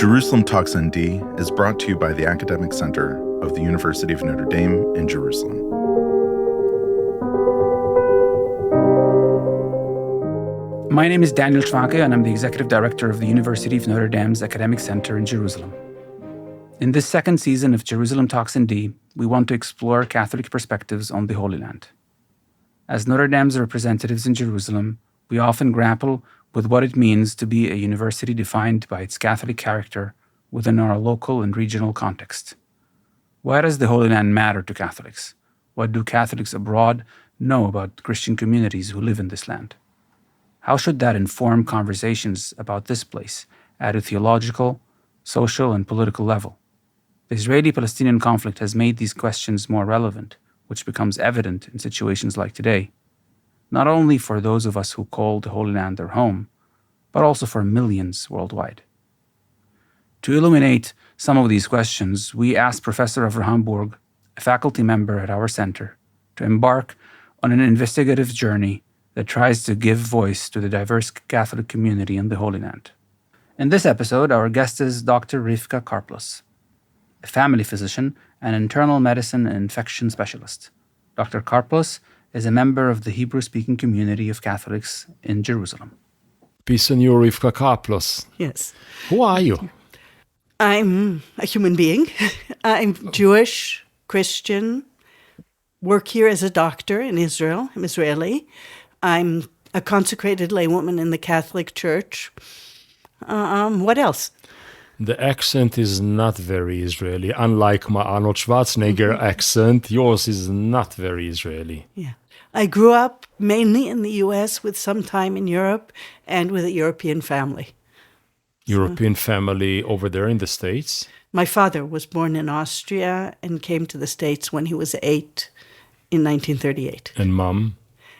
Jerusalem Talks ND is brought to you by the Academic Center of the University of Notre Dame in Jerusalem. My name is Daniel Schwanke, and I'm the Executive Director of the University of Notre Dame's Academic Center in Jerusalem. In this second season of Jerusalem Talks ND, we want to explore Catholic perspectives on the Holy Land. As Notre Dame's representatives in Jerusalem, we often grapple with what it means to be a university defined by its Catholic character within our local and regional context. Why does the Holy Land matter to Catholics? What do Catholics abroad know about Christian communities who live in this land? How should that inform conversations about this place at a theological, social, and political level? The Israeli-Palestinian conflict has made these questions more relevant, which becomes evident in situations like today, not only for those of us who call the Holy Land their home, but also for millions worldwide. To illuminate some of these questions, we asked Professor Avraham Burg, a faculty member at our center, to embark on an investigative journey that tries to give voice to the diverse Catholic community in the Holy Land. In this episode, our guest is Dr. Rivka Karplus, a family physician and internal medicine and infection specialist. Dr. Karplus is a member of the Hebrew-speaking community of Catholics in Jerusalem. Peace on you, Rivka Karplus. Yes. Who are you? I'm a human being. I'm Jewish, Christian, work here as a doctor in Israel. I'm Israeli. I'm a consecrated laywoman in the Catholic Church. What else? The accent is not very Israeli. Unlike my Arnold Schwarzenegger accent, yours is not very Israeli. Yeah. I grew up mainly in the U.S. with some time in Europe and with a European family. European family over there in the States? My father was born in Austria and came to the States when he was 8 in 1938. And mom?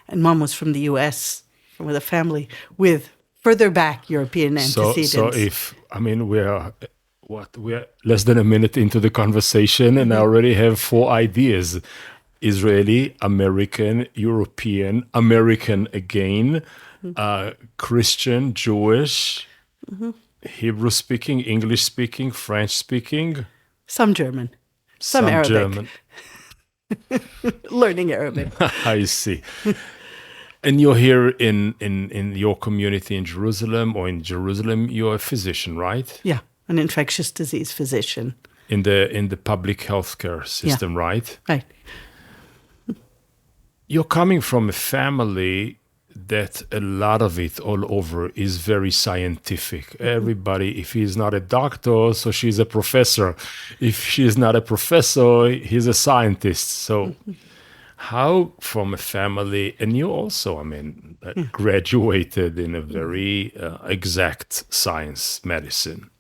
And mom was from the U.S., with a family with further back European antecedents. So we're less than a minute into the conversation and I already have 4 ideas. Israeli, American, European, American again, Christian, Jewish, Hebrew-speaking, English-speaking, French-speaking. Some German. Some Arabic. German. Learning Arabic. I see. And you're here in your community in Jerusalem, or in Jerusalem, you're a physician, right? Yeah, an infectious disease physician. In the public healthcare system, right? Right. You're coming from a family that a lot of it all over is very scientific. Everybody, if he's not a doctor, so she's a professor. If she's not a professor, he's a scientist. So how from a family, and you also, graduated in a very exact science, medicine.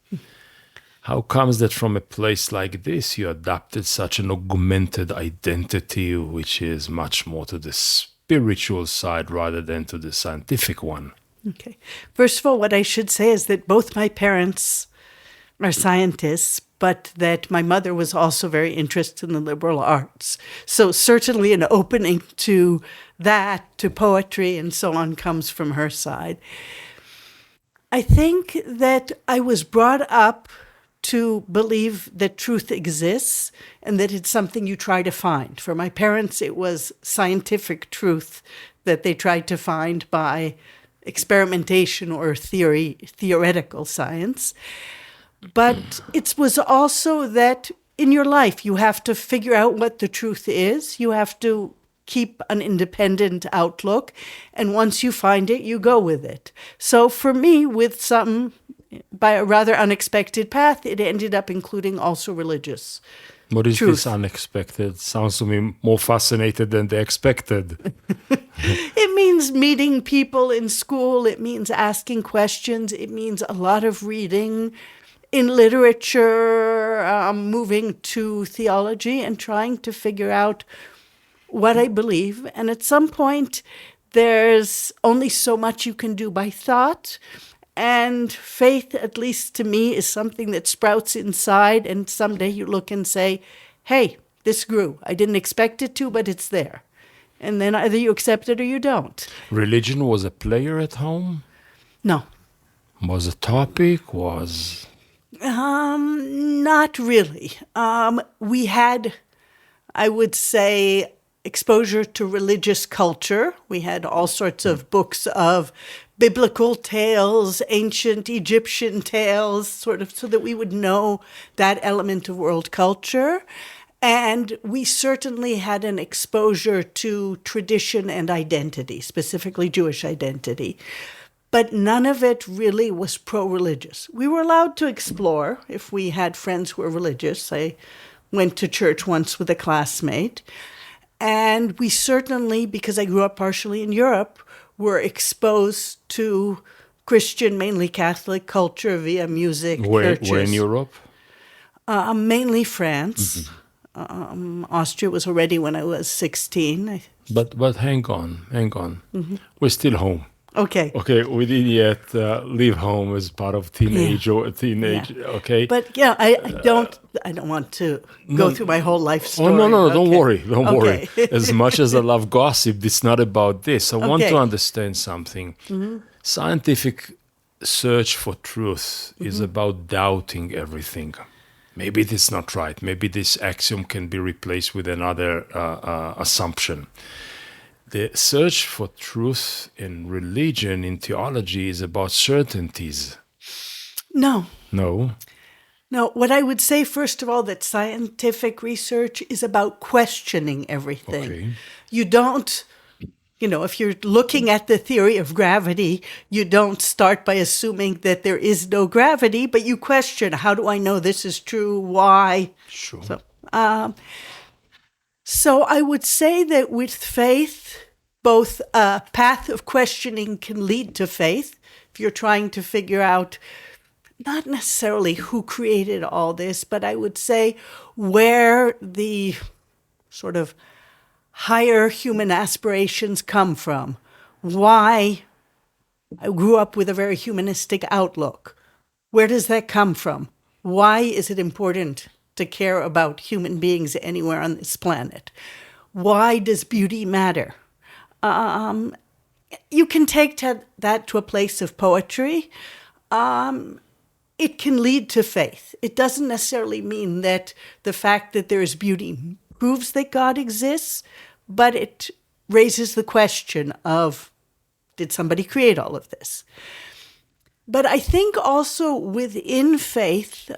How comes that from a place like this, you adopted such an augmented identity, which is much more to the spiritual side rather than to the scientific one? Okay. First of all, what I should say is that both my parents are scientists, but that my mother was also very interested in the liberal arts. So certainly an opening to that, to poetry and so on, comes from her side. I think that I was brought up to believe that truth exists and that it's something you try to find. For my parents, it was scientific truth that they tried to find by experimentation or theoretical science. But it was also that in your life, you have to figure out what the truth is. You have to keep an independent outlook. And once you find it, you go with it. So for me, by a rather unexpected path, it ended up including also religious What is truth. This unexpected? Sounds to me more fascinated than the expected. It means meeting people in school. It means asking questions. It means a lot of reading in literature, moving to theology and trying to figure out what I believe. And at some point, there's only so much you can do by thought. And faith, at least to me, is something that sprouts inside. And someday you look and say, hey, this grew. I didn't expect it to, but it's there. And then either you accept it or you don't. Religion was a player at home? No. Was a topic? Was Not really. We had, I would say, exposure to religious culture. We had all sorts of books of biblical tales, ancient Egyptian tales, sort of so that we would know that element of world culture. And we certainly had an exposure to tradition and identity, specifically Jewish identity. But none of it really was pro-religious. We were allowed to explore if we had friends who were religious. I went to church once with a classmate. And we certainly, because I grew up partially in Europe, were exposed to Christian, mainly Catholic culture via music, churches. Where in Europe? Mainly France. Austria was already when I was 16. But hang on. We're still home. Okay. Okay, we didn't yet leave home as part of teenage or teenage. Yeah. Okay. But yeah, I don't want to go through my whole life story. Oh no, Okay. don't worry. Okay. As much as I love gossip, it's not about this. I want Okay. to understand something. Scientific search for truth is about doubting everything. Maybe this is not right. Maybe this axiom can be replaced with another assumption. The search for truth in religion, in theology, is about certainties. No. No. No, what I would say, first of all, that scientific research is about questioning everything. Okay. You don't, if you're looking at the theory of gravity, you don't start by assuming that there is no gravity, but you question, how do I know this is true? Why? Sure. So I would say that with faith, both a path of questioning can lead to faith. If you're trying to figure out not necessarily who created all this, but I would say where the sort of higher human aspirations come from. Why I grew up with a very humanistic outlook. Where does that come from? Why is it important to care about human beings anywhere on this planet? Why does beauty matter? You can take that to a place of poetry. It can lead to faith. It doesn't necessarily mean that the fact that there is beauty proves that God exists, but it raises the question of, did somebody create all of this? But I think also within faith,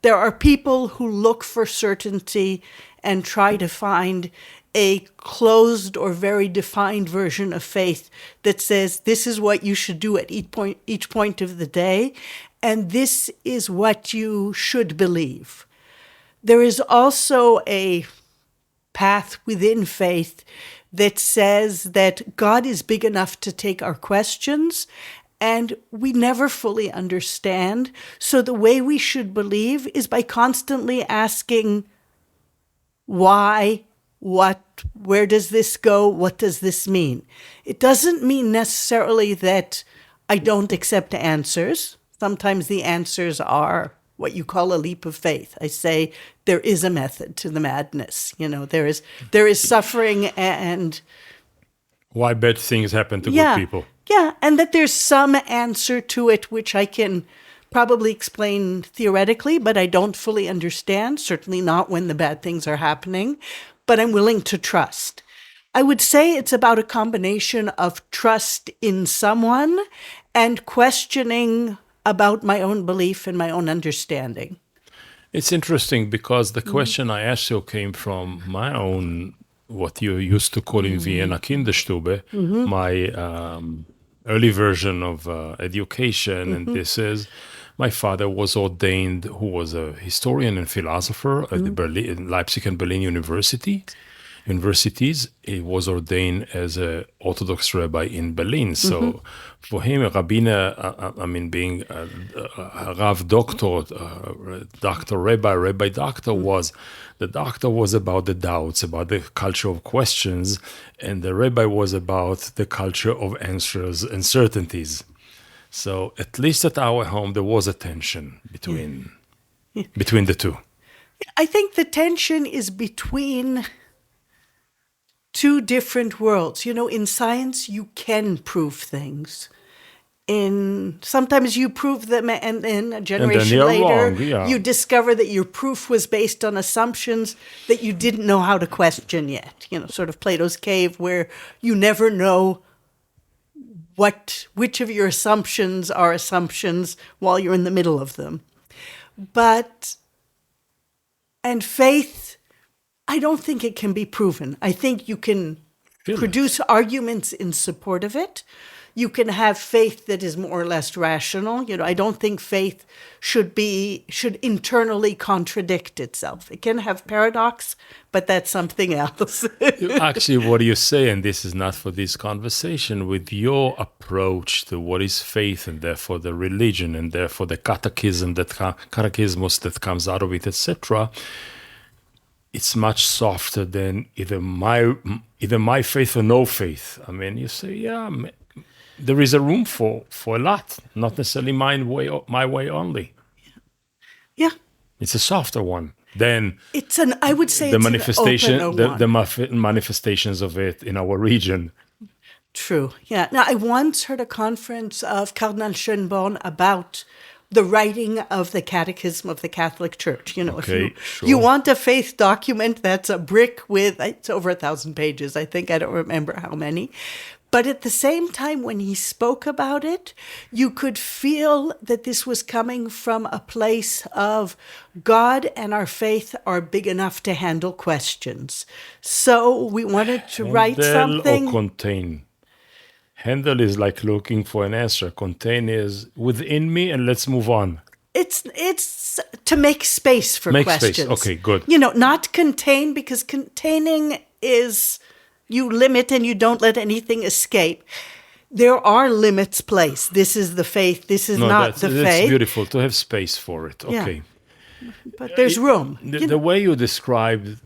there are people who look for certainty and try to find a closed or very defined version of faith that says this is what you should do at each point of the day, and this is what you should believe. There is also a path within faith that says that God is big enough to take our questions, and we never fully understand. So the way we should believe is by constantly asking why, what, where does this go, what does this mean? It doesn't mean necessarily that I don't accept answers. Sometimes the answers are what you call a leap of faith. I say there is a method to the madness. There is suffering and Why bad things happen to good people. Yeah, and that there's some answer to it which I can probably explain theoretically, but I don't fully understand, certainly not when the bad things are happening, but I'm willing to trust. I would say it's about a combination of trust in someone and questioning about my own belief and my own understanding. It's interesting because the question I asked you came from my own, what you used to call in Vienna, Kinderstube, my early version of education. And this is, my father was ordained, who was a historian and philosopher at the Leipzig and Berlin universities. He was ordained as an Orthodox rabbi in Berlin. So for him, a rabbiner, being a Rav doctor, rabbi doctor, the doctor was about the doubts, about the culture of questions, and the rabbi was about the culture of answers and certainties. So at least at our home, there was a tension between the two. I think the tension is between two different worlds. In science, you can prove things. sometimes you prove them, and then a generation you're later, wrong, yeah. you discover that your proof was based on assumptions that you didn't know how to question yet. Sort of Plato's cave, where you never know which of your assumptions are assumptions while you're in the middle of them. And faith, I don't think it can be proven. I think you can produce arguments in support of it. You can have faith that is more or less rational. I don't think faith should internally contradict itself. It can have paradox, but that's something else. Actually, what you say, and this is not for this conversation, with your approach to what is faith, and therefore the religion, and therefore the catechismus that comes out of it, etc., it's much softer than either my faith or no faith. I mean, you say, yeah, there is a room for a lot, not necessarily my way only. Yeah. It's a softer one than I would say the it's manifestation, an opener one. manifestations of it in our region. True. Yeah. Now, I once heard a conference of Cardinal Schönborn about the writing of the Catechism of the Catholic Church. If you want a faith document that's a brick it's over 1,000 pages, I think. I don't remember how many. But at the same time, when he spoke about it, you could feel that this was coming from a place of God and our faith are big enough to handle questions. So we wanted to write something. Or contain. Handle is like looking for an answer. Contain is within me, and let's move on. It's to make space for questions. Space. Okay, good. Not contain, because containing is you limit and you don't let anything escape. There are limits placed. This is the faith. This is not the faith. It's beautiful to have space for it. Okay. Yeah. But there's room. The way you described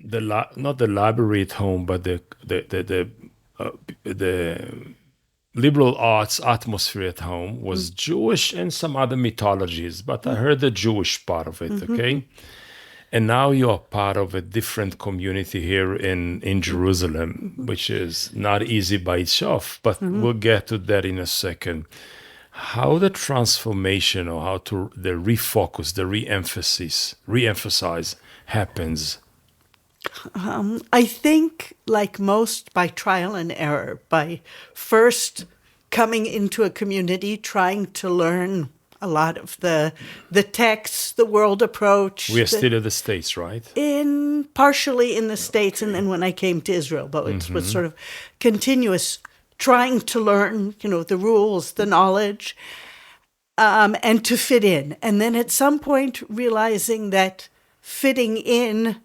not the library at home, but the liberal arts atmosphere at home was Jewish and some other mythologies, but I heard the Jewish part of it, okay? And now you're part of a different community here in Jerusalem, which is not easy by itself, but we'll get to that in a second. How the transformation, or how to the refocus, the reemphasize happens? I think, like most, by trial and error, by first coming into a community, trying to learn a lot of the texts, the world approach. We are still in the States, right? Partially in the States, and then when I came to Israel, but it was sort of continuous, trying to learn, the rules, the knowledge, and to fit in. And then at some point realizing that fitting in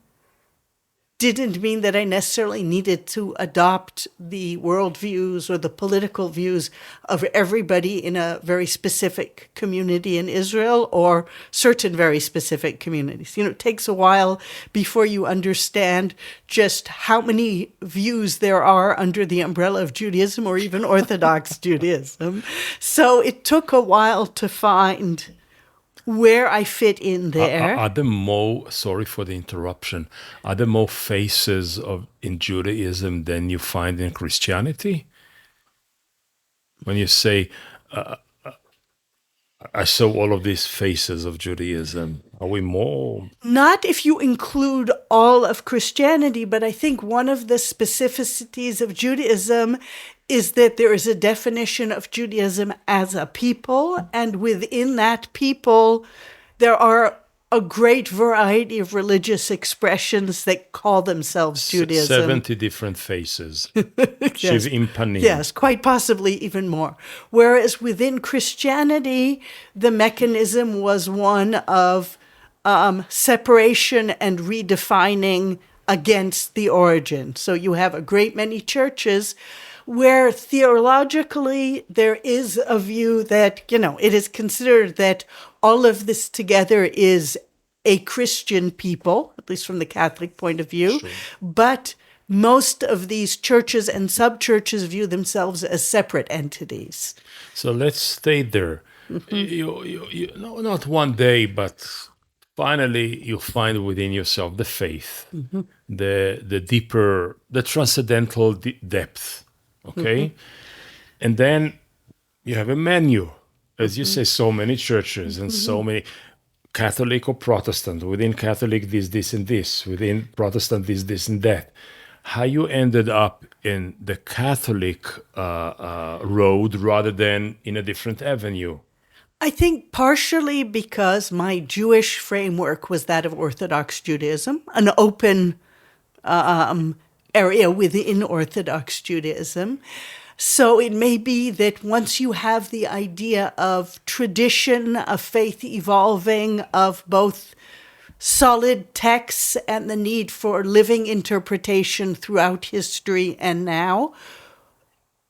didn't mean that I necessarily needed to adopt the worldviews or the political views of everybody in a very specific community in Israel, or certain very specific communities. It takes a while before you understand just how many views there are under the umbrella of Judaism, or even Orthodox Judaism. So it took a while to find where I fit in there. Are there more, sorry for the interruption, are there more faces in Judaism than you find in Christianity? When you say, I saw all of these faces of Judaism, are we more? Not if you include all of Christianity, but I think one of the specificities of Judaism is that there is a definition of Judaism as a people, and within that people, there are a great variety of religious expressions that call themselves Judaism. 70 different faces. Yes. Yes, quite possibly even more. Whereas within Christianity, the mechanism was one of separation and redefining against the origin. So you have a great many churches where theologically there is a view that, it is considered that all of this together is a Christian people, at least from the Catholic point of view. Sure. But most of these churches and sub-churches view themselves as separate entities. So let's stay there. You, not one day, but finally you find within yourself the faith, the deeper, the transcendental depth. Okay. And then you have a menu. As you say, so many churches and so many Catholic or Protestant. Within Catholic, this, and this. Within Protestant, this, and that. How you ended up in the Catholic road rather than in a different avenue? I think partially because my Jewish framework was that of Orthodox Judaism, an open area within Orthodox Judaism. So it may be that once you have the idea of tradition, of faith evolving, of both solid texts and the need for living interpretation throughout history and now,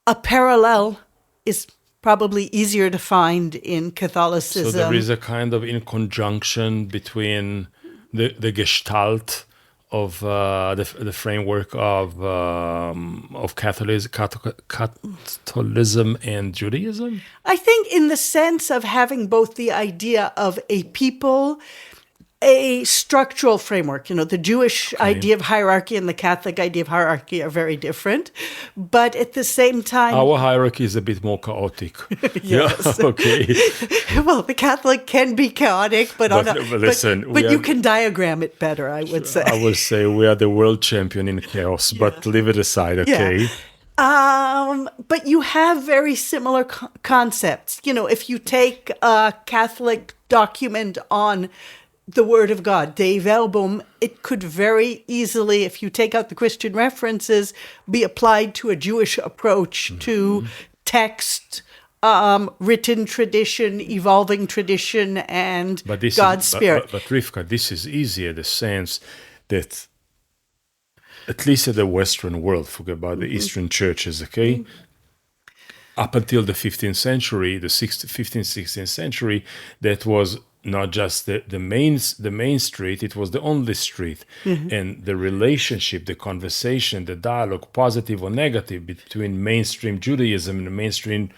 a parallel is probably easier to find in Catholicism. So there is a kind of in conjunction between the gestalt of the framework of Catholicism and Judaism? I think in the sense of having both the idea of a people, a structural framework. The Jewish idea of hierarchy and the Catholic idea of hierarchy are very different. But at the same time... Our hierarchy is a bit more chaotic. Yes. Yeah, okay. Well, the Catholic can be chaotic, but listen, you can diagram it better, I would say. I would say we are the world champion in chaos, but leave it aside, okay? Yeah. But you have very similar concepts. If you take a Catholic document on the Word of God, Dei Verbum, it could very easily, if you take out the Christian references, be applied to a Jewish approach to text, written tradition, evolving tradition, and God's Spirit. But Rivka, this is easy in the sense that, at least in the Western world, forget about the Eastern churches, okay? Up until the 15th century, the 15th, 16th century, that was not just the main street, it was the only street. And the relationship, the conversation, the dialogue, positive or negative, between mainstream Judaism and mainstream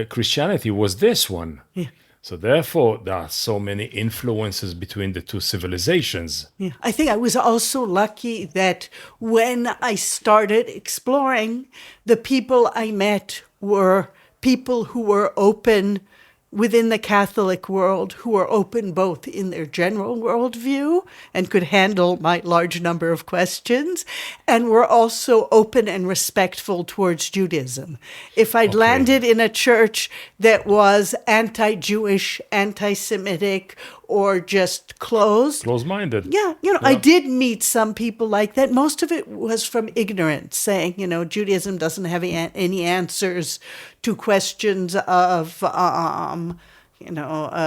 Christianity was this one. Yeah. So therefore, there are so many influences between the two civilizations. Yeah. I think I was also lucky that when I started exploring, the people I met were people who were open within the Catholic world, who were open both in their general worldview and could handle my large number of questions, and were also open and respectful towards Judaism. If I'd landed in a church that was anti-Jewish, anti-Semitic, or just closed-minded. Yeah, I did meet some people like that. Most of it was from ignorance, saying, Judaism doesn't have any answers to questions of,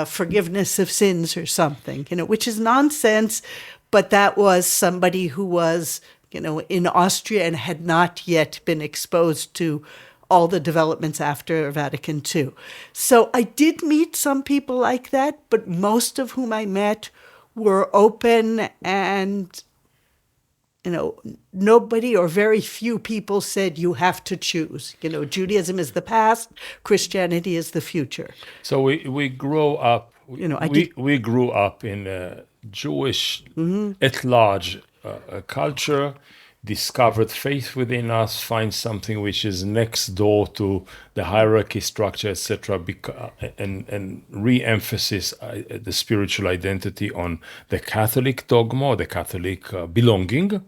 forgiveness of sins or something, which is nonsense. But that was somebody who was, in Austria and had not yet been exposed to all the developments after Vatican II. So I did meet some people like that, but most of whom I met were open, and, nobody or very few people said you have to choose. Judaism is the past, Christianity is the future. So we grow up, we grew up in a Jewish, at large, culture, discovered faith within us, find something which is next door to the hierarchy structure, etc., and re-emphasis the spiritual identity on the Catholic dogma, the Catholic belonging.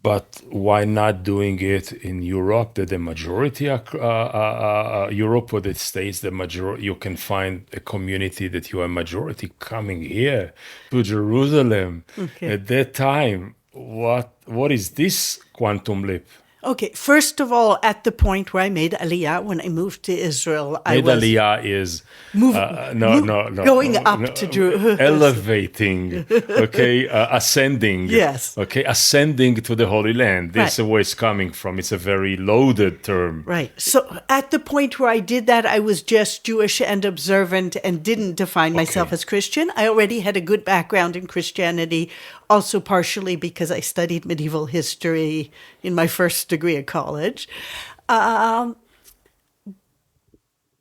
But why not doing it in Europe? That the majority are Europe or the States, the majority, you can find a community that you are majority coming here to Jerusalem. At that time. What is this quantum leap? Okay, first of all, at the point where I made Aliyah, when I moved to Israel, Aliyah is going up to Jerusalem, elevating, okay, ascending, yes, okay, ascending to the Holy Land. This is where it's coming from. It's a very loaded term, right? So at the point where I did that, I was just Jewish and observant and didn't define myself as Christian. I already had a good background in Christianity, also partially because I studied medieval history in my first degree at college.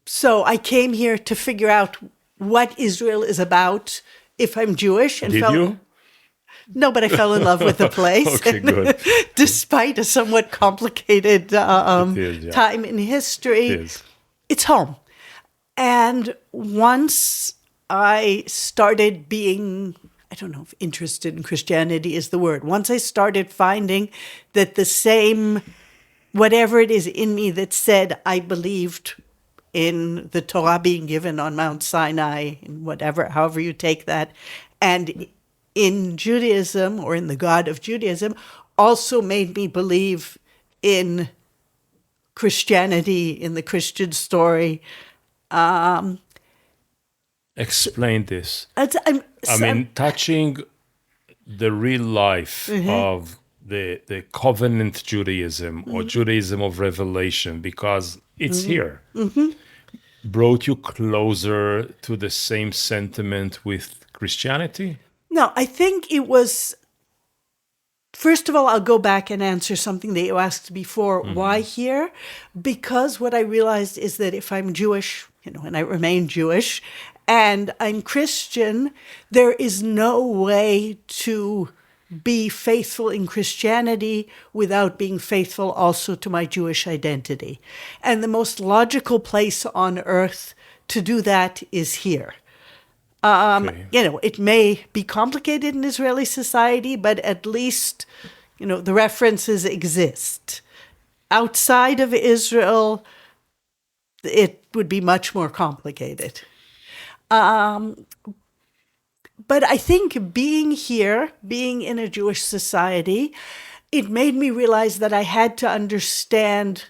So I came here to figure out what Israel is about if I'm Jewish. And Did you? No, but I fell in love with the place. Okay, good. Despite a somewhat complicated It is, yeah. time in history, It is. it's home. And once I started being, I don't know if interested in Christianity is the word, once I started finding that the same, whatever it is in me that said I believed in the Torah being given on Mount Sinai, in whatever, however you take that, and in Judaism or in the God of Judaism, also made me believe in Christianity, in the Christian story. Explain this. I'm Touching the real life of the covenant Judaism or Judaism of revelation, because it's here, brought you closer to the same sentiment with Christianity? No, I think it was. First of all, I'll go back and answer something that you asked before. Why here? Because what I realized is that if I'm Jewish, and I remain Jewish, and I'm Christian, there is no way to be faithful in Christianity without being faithful also to my Jewish identity. And the most logical place on earth to do that is here. Okay. It may be complicated in Israeli society, but at least, the references exist. Outside of Israel, it would be much more complicated. But I think being here, being in a Jewish society, it made me realize that I had to understand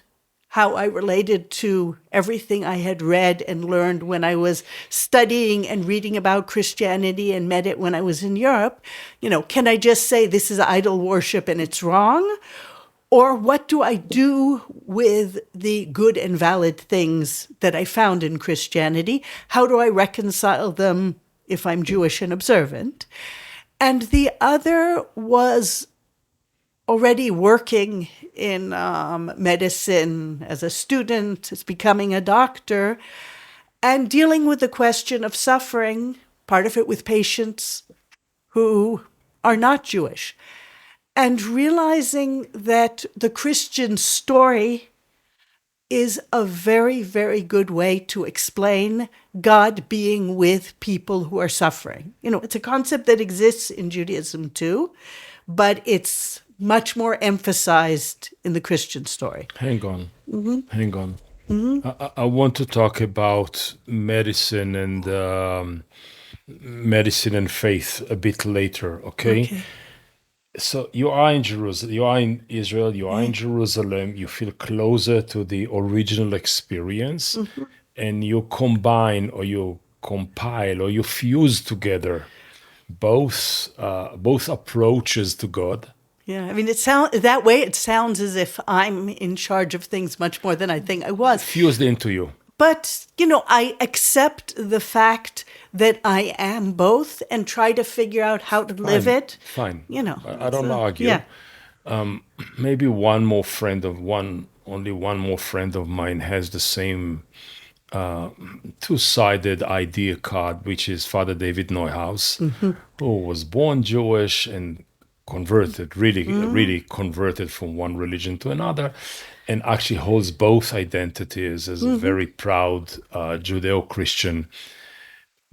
how I related to everything I had read and learned when I was studying and reading about Christianity and met it when I was in Europe. Can I just say this is idol worship and it's wrong? Or what do I do with the good and valid things that I found in Christianity? How do I reconcile them if I'm Jewish and observant? And the other was already working in medicine as a student, as becoming a doctor, and dealing with the question of suffering, part of it with patients who are not Jewish, and realizing that the Christian story is a very, very good way to explain God being with people who are suffering. It's a concept that exists in Judaism too, but it's much more emphasized in the Christian story. Hang on. I want to talk about medicine and faith a bit later, okay? So you are in Jerusalem, you are in Israel, you are in Jerusalem, you feel closer to the original experience, and you combine or you compile or you fuse together both approaches to God. Yeah, it sounds as if I'm in charge of things much more than I think I was. Fused into you. But, I accept the fact that I am both and try to figure out how to live it. Fine. I don't so, argue. Yeah. Maybe only one more friend of mine has the same two-sided idea card, which is Father David Neuhaus, who was born Jewish and converted, really converted from one religion to another, and actually holds both identities as a very proud Judeo-Christian.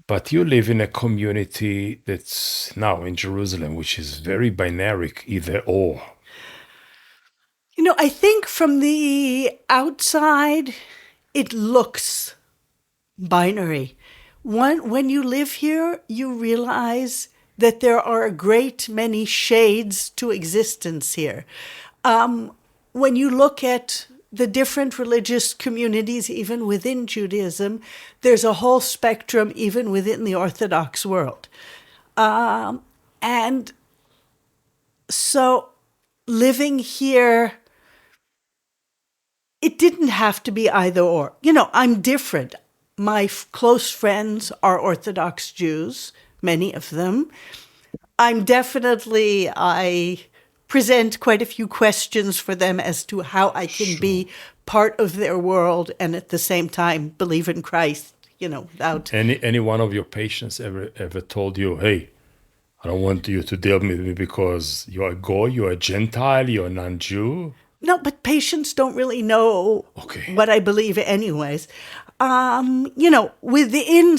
But you live in a community that's now in Jerusalem, which is very binary, either or. I think from the outside, it looks binary. When you live here, you realize that there are a great many shades to existence here. When you look at the different religious communities, even within Judaism, there's a whole spectrum even within the Orthodox world. And so living here, it didn't have to be either or. I'm different. My close friends are Orthodox Jews, many of them. I present quite a few questions for them as to how I can be part of their world and at the same time believe in Christ, without... Any one of your patients ever told you, hey, I don't want you to deal with me because you're a Goy, you're a Gentile, you're a non-Jew. No, but patients don't really know Okay. what I believe anyways. Within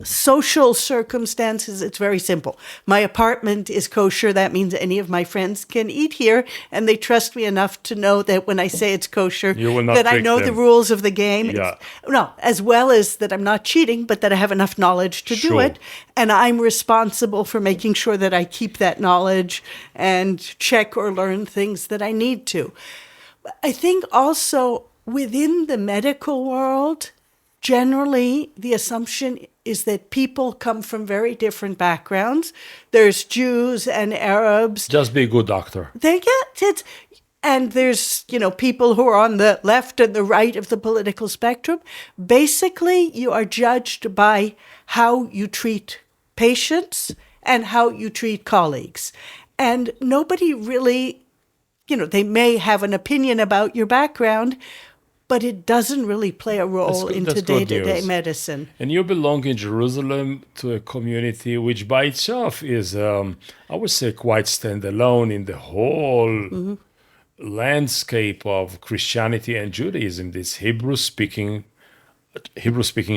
social circumstances, it's very simple. My apartment is kosher. That means any of my friends can eat here, and they trust me enough to know that when I say it's kosher, You will not that I trick know them. the rules of the game. Yeah. No, as well as that I'm not cheating, but that I have enough knowledge to do Sure. it, and I'm responsible for making sure that I keep that knowledge and check or learn things that I need to. I think also within the medical world, generally the assumption is that people come from very different backgrounds. There's Jews and Arabs. Just be a good doctor. And there's, people who are on the left and the right of the political spectrum. Basically, you are judged by how you treat patients and how you treat colleagues. And nobody really, they may have an opinion about your background, but it doesn't really play a role That's into good day-to-day news. medicine. And you belong in Jerusalem to a community which by itself is, I would say, quite standalone in the whole landscape of Christianity and Judaism, this Hebrew-speaking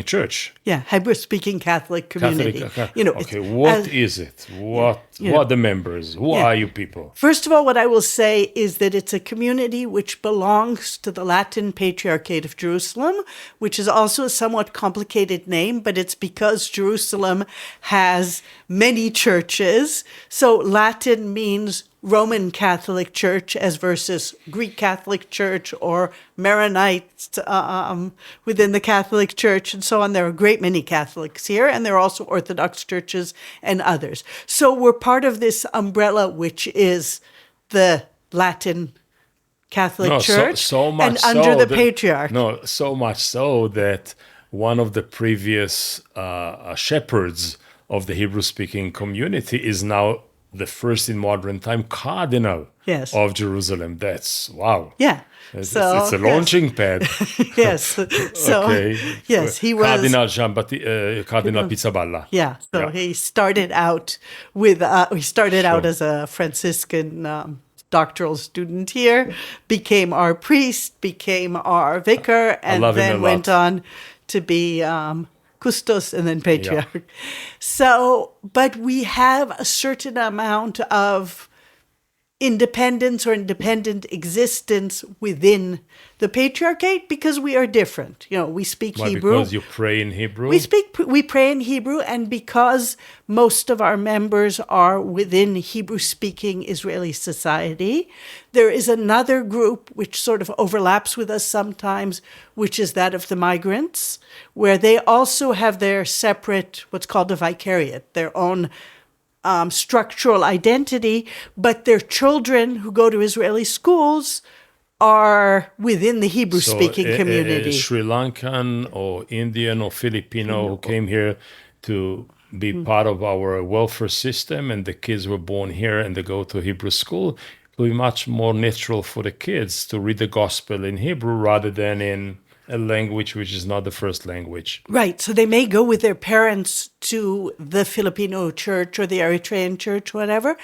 church. Yeah, Hebrew-speaking Catholic community. Okay, what is it? What are the members? Who are you people? First of all, what I will say is that it's a community which belongs to the Latin Patriarchate of Jerusalem, which is also a somewhat complicated name, but it's because Jerusalem has many churches. So Latin means Roman Catholic Church as versus Greek Catholic Church or Maronites within the Catholic Church and so on. There are a great many Catholics here, and there are also Orthodox churches and others. So we're part of this umbrella, which is the Latin Catholic Church, so much and under so the that- Patriarch. No, so much so that one of the previous shepherds of the Hebrew-speaking community is now the first in modern time cardinal Yes. of Jerusalem. That's wow. Yeah. It's So, a launching pad. Yes. So, Okay. yes, he was. Cardinal Pizzaballa. Yeah. So Yeah. he started out with out Sure. as a Franciscan doctoral student here, became our priest, became our vicar, and love him then a went lot. on to be custos and then patriarch. So, but we have a certain amount of independence or independent existence within the patriarchate because we are different. We speak Why? Hebrew. Because you pray in Hebrew? We pray in Hebrew, and because most of our members are within Hebrew-speaking Israeli society, there is another group which sort of overlaps with us sometimes, which is that of the migrants, where they also have their separate, what's called a vicariate, their own structural identity, but their children who go to Israeli schools are within the Hebrew-speaking a community. Sri Lankan or Indian or Filipino who came here to be part of our welfare system, and the kids were born here and they go to Hebrew school, it will be much more natural for the kids to read the gospel in Hebrew rather than in a language which is not the first language. Right. So they may go with their parents to the Filipino church or the Eritrean church, whatever.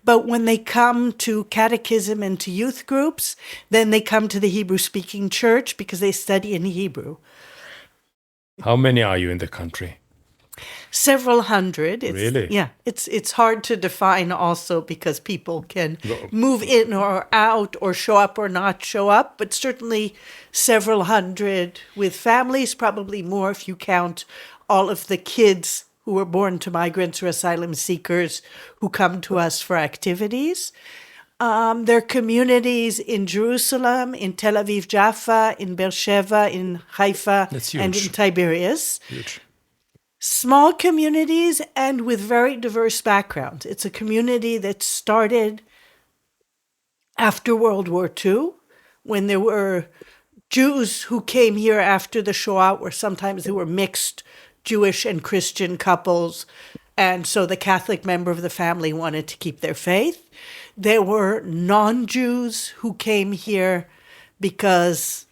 But when they come to catechism and to youth groups, then they come to the Hebrew-speaking church because they study in Hebrew. How many are you in the country? Several hundred. Really? Yeah. It's hard to define also because people can move in or out or show up or not show up, but certainly several hundred with families, probably more if you count all of the kids who were born to migrants or asylum seekers who come to us for activities. There are communities in Jerusalem, in Tel Aviv, Jaffa, in Beersheba, in Haifa, That's and huge. in Tiberias. Huge. Small communities and with very diverse backgrounds. It's a community that started after World War II, when there were Jews who came here after the Shoah, where sometimes there were mixed Jewish and Christian couples, and so the Catholic member of the family wanted to keep their faith. There were non-Jews who came here because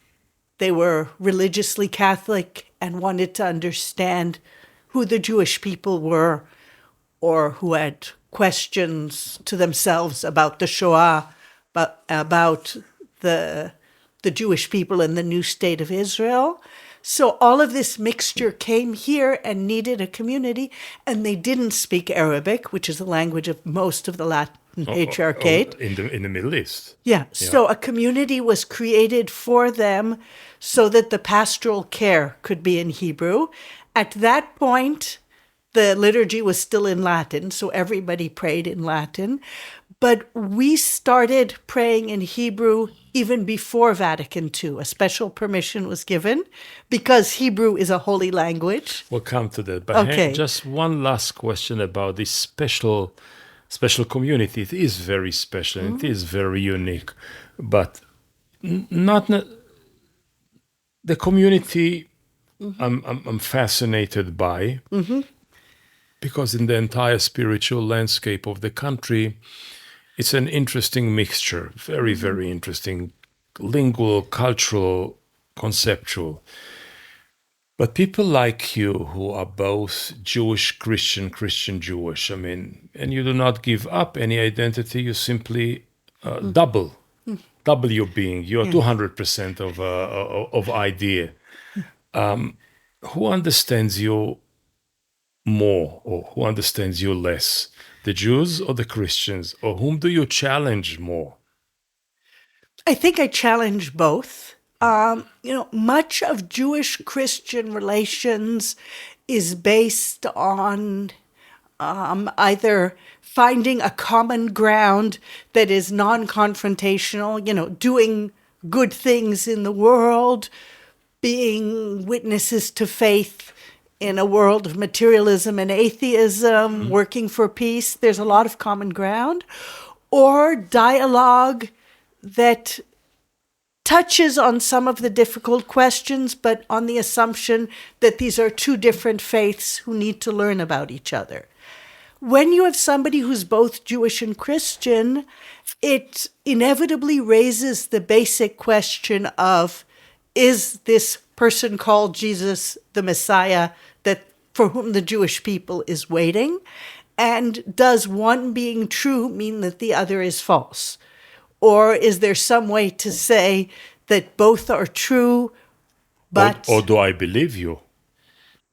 they were religiously Catholic and wanted to understand who the Jewish people were or who had questions to themselves about the Shoah, about the Jewish people and the new state of Israel. So all of this mixture came here and needed a community, and they didn't speak Arabic, which is the language of most of the Latin Patriarchate. In the Middle East. Yeah. So a community was created for them so that the pastoral care could be in Hebrew. At that point, the liturgy was still in Latin, so everybody prayed in Latin. But we started praying in Hebrew even before Vatican II. A special permission was given because Hebrew is a holy language. We'll come to that. But Okay. just one last question about this special community. It is very special. Mm-hmm. It is very unique. But not the community I'm fascinated by, because in the entire spiritual landscape of the country, it's an interesting mixture, very, very interesting, lingual, cultural, conceptual. But people like you who are both Jewish, Christian, Christian, Jewish, I mean, and you do not give up any identity, you simply double your being. You are 200% of idea. Who understands you more or who understands you less? The Jews or the Christians? Or whom do you challenge more? I think I challenge both. Much of Jewish-Christian relations is based on either finding a common ground that is non-confrontational, doing good things in the world, being witnesses to faith in a world of materialism and atheism, working for peace. There's a lot of common ground. Or dialogue that touches on some of the difficult questions, but on the assumption that these are two different faiths who need to learn about each other. When you have somebody who's both Jewish and Christian, it inevitably raises the basic question of, is this person called Jesus the Messiah that for whom the Jewish people is waiting? And does one being true mean that the other is false? Or is there some way to say that both are true, but... Or do I believe you?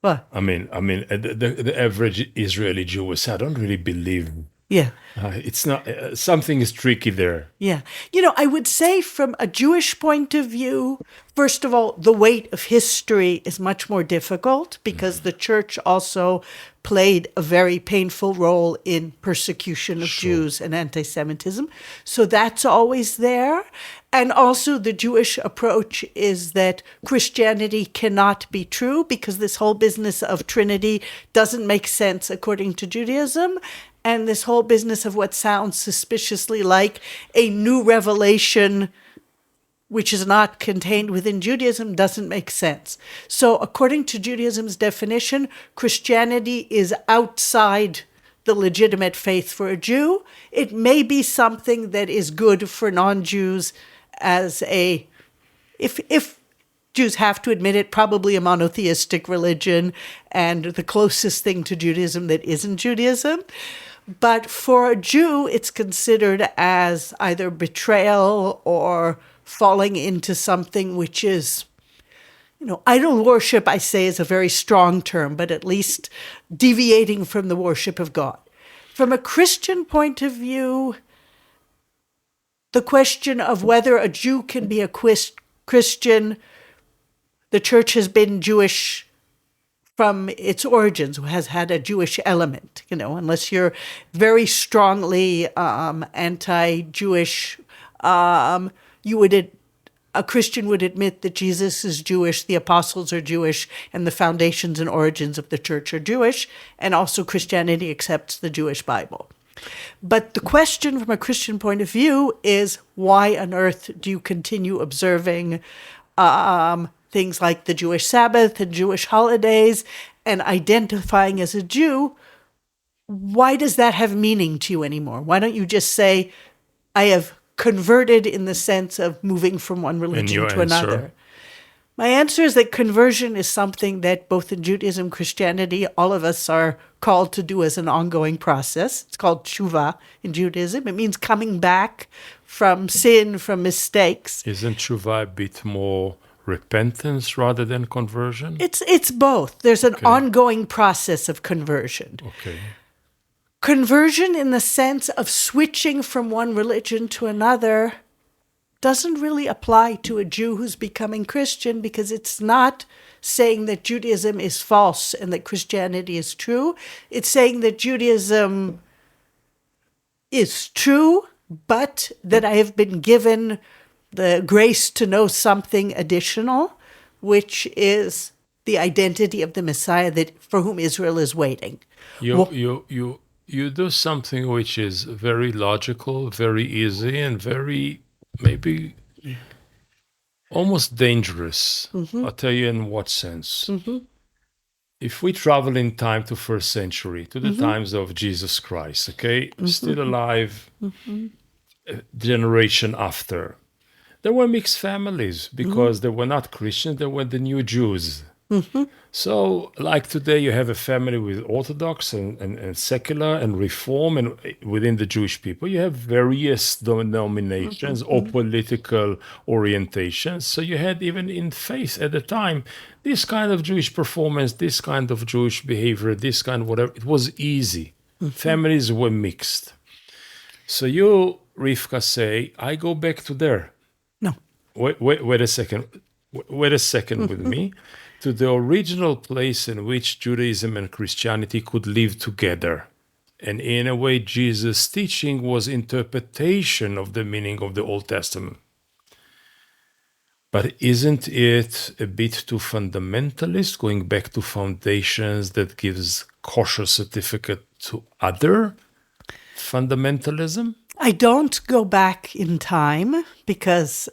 What? I mean, the average Israeli Jew will say, I don't really believe. Yeah. It's not, something is tricky there. Yeah. I would say from a Jewish point of view, first of all, the weight of history is much more difficult because the church also played a very painful role in persecution of Jews and anti-Semitism. So that's always there. And also the Jewish approach is that Christianity cannot be true because this whole business of Trinity doesn't make sense according to Judaism. And this whole business of what sounds suspiciously like a new revelation, which is not contained within Judaism, doesn't make sense. So according to Judaism's definition, Christianity is outside the legitimate faith for a Jew. It may be something that is good for non-Jews as if Jews have to admit it, probably a monotheistic religion and the closest thing to Judaism that isn't Judaism. But for a Jew, it's considered as either betrayal or falling into something which is, idol worship, I say, is a very strong term, but at least deviating from the worship of God. From a Christian point of view, the question of whether a Jew can be a Christian, the church has been Jewish from its origins, has had a Jewish element, unless you're very strongly anti-Jewish, a Christian would admit that Jesus is Jewish, the apostles are Jewish, and the foundations and origins of the church are Jewish, and also Christianity accepts the Jewish Bible. But the question from a Christian point of view is, why on earth do you continue observing things like the Jewish Sabbath and Jewish holidays and identifying as a Jew? Why does that have meaning to you anymore? Why don't you just say, I have converted in the sense of moving from one religion to another? My answer is that conversion is something that both in Judaism, Christianity, all of us are called to do as an ongoing process. It's called tshuva in Judaism. It means coming back from sin, from mistakes. Isn't tshuva a bit more repentance rather than conversion? It's both. There's an ongoing process of conversion. Okay. Conversion in the sense of switching from one religion to another doesn't really apply to a Jew who's becoming Christian, because it's not saying that Judaism is false and that Christianity is true. It's saying that Judaism is true, but that I have been given the grace to know something additional, which is the identity of the Messiah for whom Israel is waiting. You do something which is very logical, very easy, and very maybe almost dangerous. I'll tell you in what sense. If we travel in time to first century, to the times of Jesus Christ, okay, still alive, a generation after, there were mixed families because they were not Christians, they were the new Jews. So, like today, you have a family with Orthodox and secular and Reform, and within the Jewish people, you have various denominations or political orientations. So you had, even in faith at the time, this kind of Jewish performance, this kind of Jewish behavior, this kind of whatever. It was easy. Families were mixed. So you, Rivka, say, I go back to there. No. Wait a second. Wait a second with me. To the original place in which Judaism and Christianity could live together. And in a way, Jesus' teaching was interpretation of the meaning of the Old Testament. But isn't it a bit too fundamentalist, going back to foundations that gives kosher certificate to other fundamentalism? I don't go back in time, because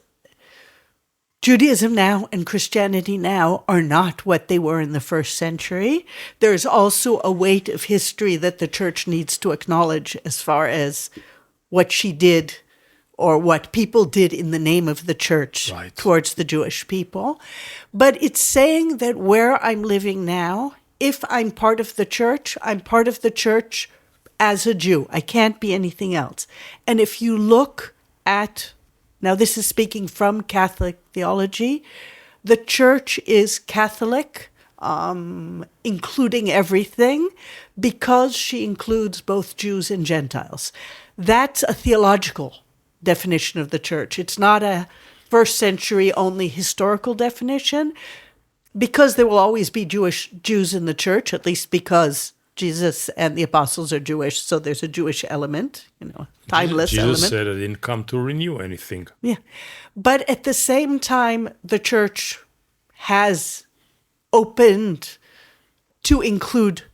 Judaism now and Christianity now are not what they were in the first century. There's also a weight of history that the church needs to acknowledge as far as what she did or what people did in the name of the church towards the Jewish people. But it's saying that where I'm living now, if I'm part of the church, I'm part of the church as a Jew. I can't be anything else. And if you look at, now this is speaking from Catholic theology, the church is Catholic, including everything, because she includes both Jews and Gentiles. That's a theological definition of the church. It's not a first century only historical definition, because there will always be Jews in the church, at least because Jesus and the apostles are Jewish, so there's a Jewish element, timeless element. Jesus said, I didn't come to renew anything. Yeah. But at the same time, the church has opened to include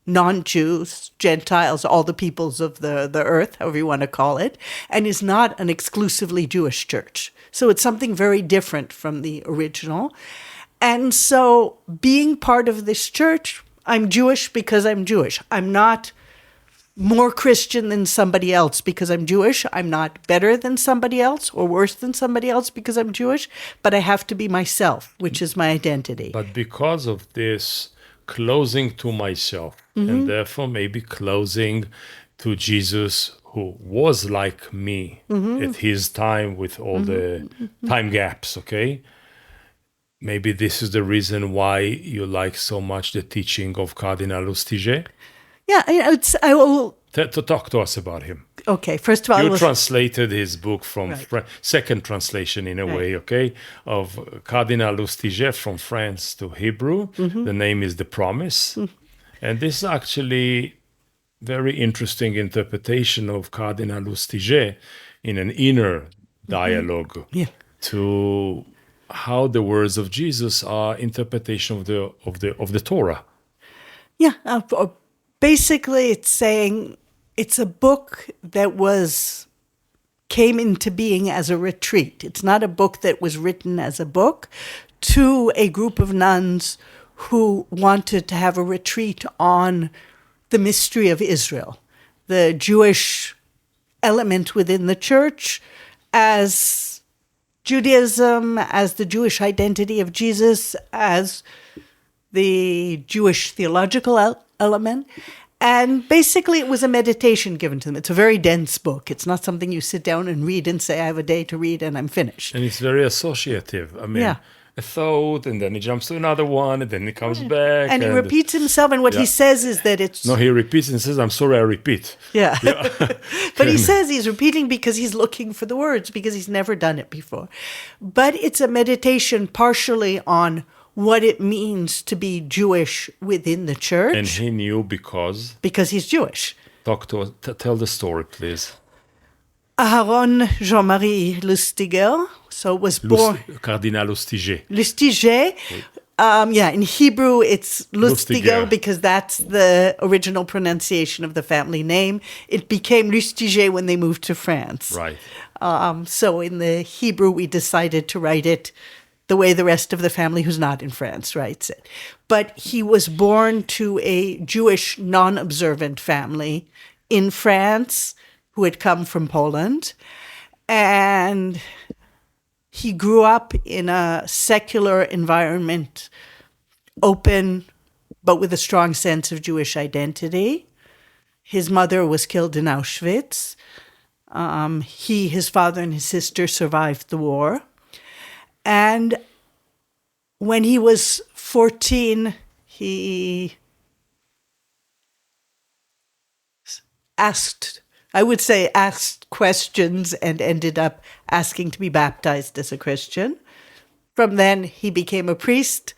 non-Jews, Gentiles, all the peoples of the earth, however you want to call it, and is not an exclusively Jewish church. So it's something very different from the original. And so being part of this church, I'm Jewish because I'm Jewish. I'm not more Christian than somebody else because I'm Jewish. I'm not better than somebody else or worse than somebody else because I'm Jewish, but I have to be myself, which is my identity. But because of this closing to myself, and therefore maybe closing to Jesus, who was like me at his time with all the time gaps, okay? Maybe this is the reason why you like so much the teaching of Cardinal Lustiger. Yeah, I will. To talk to us about him. Okay, first of all, you translated his book from second translation in a way, okay, of Cardinal Lustiger from France to Hebrew. The name is The Promise, and this is actually very interesting interpretation of Cardinal Lustiger in an inner dialogue to how the words of Jesus are interpretation of the Torah. Yeah, basically, it's saying it's a book that came into being as a retreat. It's not a book that was written as a book to a group of nuns who wanted to have a retreat on the mystery of Israel, the Jewish element within the church as Judaism as the Jewish identity of Jesus, as the Jewish theological element. And basically, it was a meditation given to them. It's a very dense book. It's not something you sit down and read and say, I have a day to read and I'm finished. And it's very associative. I mean, a thought, and then he jumps to another one, and then he comes back. And he repeats himself, and what he says is that it's... No, he repeats and says, I'm sorry, I repeat. Yeah. But he says he's repeating because he's looking for the words, because he's never done it before. But it's a meditation partially on what it means to be Jewish within the church. And he knew because? Because he's Jewish. Talk to us. Tell the story, please. Aharon Jean-Marie Lustiger, so was born... Cardinal Lustiger. Lustiger. In Hebrew, it's Lustiger because that's the original pronunciation of the family name. It became Lustiger when they moved to France. Right. So in the Hebrew, we decided to write it the way the rest of the family who's not in France writes it. But he was born to a Jewish non-observant family in France who had come from Poland. And he grew up in a secular environment, open, but with a strong sense of Jewish identity. His mother was killed in Auschwitz. His father, and his sister survived the war. And when he was 14, he asked questions and ended up asking to be baptized as a Christian. From then, he became a priest,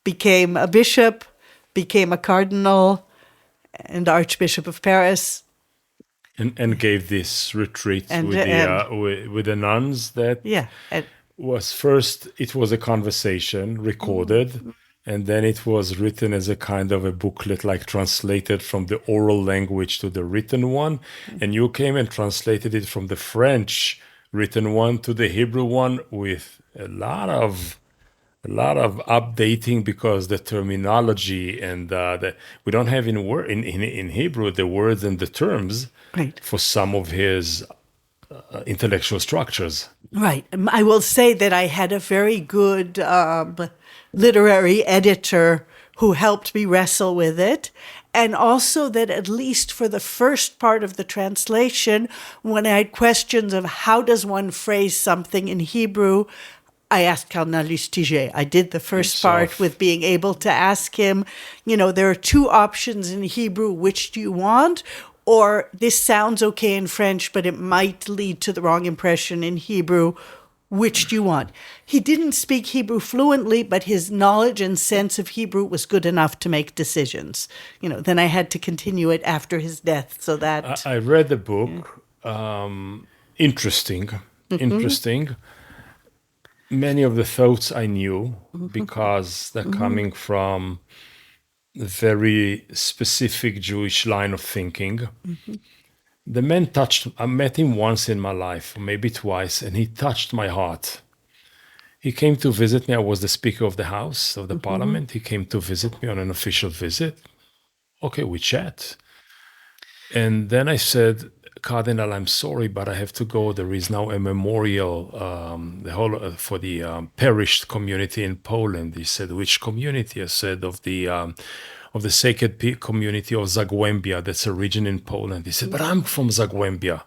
became a bishop, became a cardinal, and Archbishop of Paris. And gave this retreat with the nuns that... was first, it was a conversation recorded, and then it was written as a kind of a booklet, like translated from the oral language to the written one. And you came and translated it from the French written one to the Hebrew one with a lot of updating, because the terminology and we don't have in Hebrew the words and the terms for some of his intellectual structures. Right. I will say that I had a very good literary editor who helped me wrestle with it. And also that at least for the first part of the translation, when I had questions of how does one phrase something in Hebrew, I asked Cardinal Lustiger. I did the first part with being able to ask him, there are two options in Hebrew, which do you want? Or this sounds okay in French, but it might lead to the wrong impression in Hebrew. Which do you want? He didn't speak Hebrew fluently, but his knowledge and sense of Hebrew was good enough to make decisions. Then I had to continue it after his death, so that... I read the book. Interesting. Many of the thoughts I knew because they're coming from a very specific Jewish line of thinking. The man I met him once in my life, maybe twice, and he touched my heart. He came to visit me. I was the Speaker of the House of the Parliament. He came to visit me on an official visit. Okay, we chat. And then I said, Cardinal, I'm sorry, but I have to go. There is now a memorial for the perished community in Poland. He said, which community? I said, of the sacred community of Zagłębia. That's a region in Poland. He said, but I'm from Zagłębia.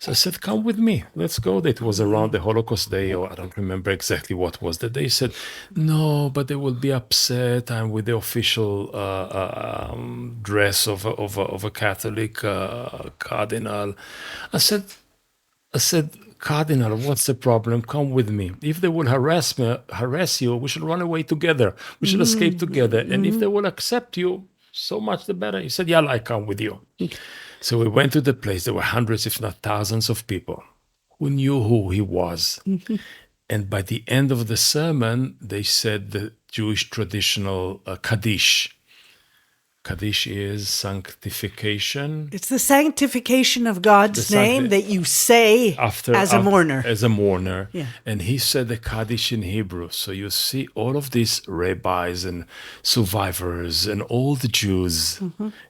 So I said, come with me. Let's go. That was around the Holocaust Day, or I don't remember exactly what was the day. He said, no, but they will be upset. I'm with the official dress of a Catholic cardinal. I said, Cardinal, what's the problem? Come with me. If they will harass you, we should run away together. We should escape together. And if they will accept you, so much the better. He said, yeah, I come with you. So we went to the place. There were hundreds, if not thousands of people who knew who he was. And by the end of the sermon, they said the Jewish traditional Kaddish. Kaddish is sanctification. It's the sanctification of God's name that you say as a mourner. As a mourner. Yeah. And he said the Kaddish in Hebrew. So you see all of these rabbis and survivors and all the Jews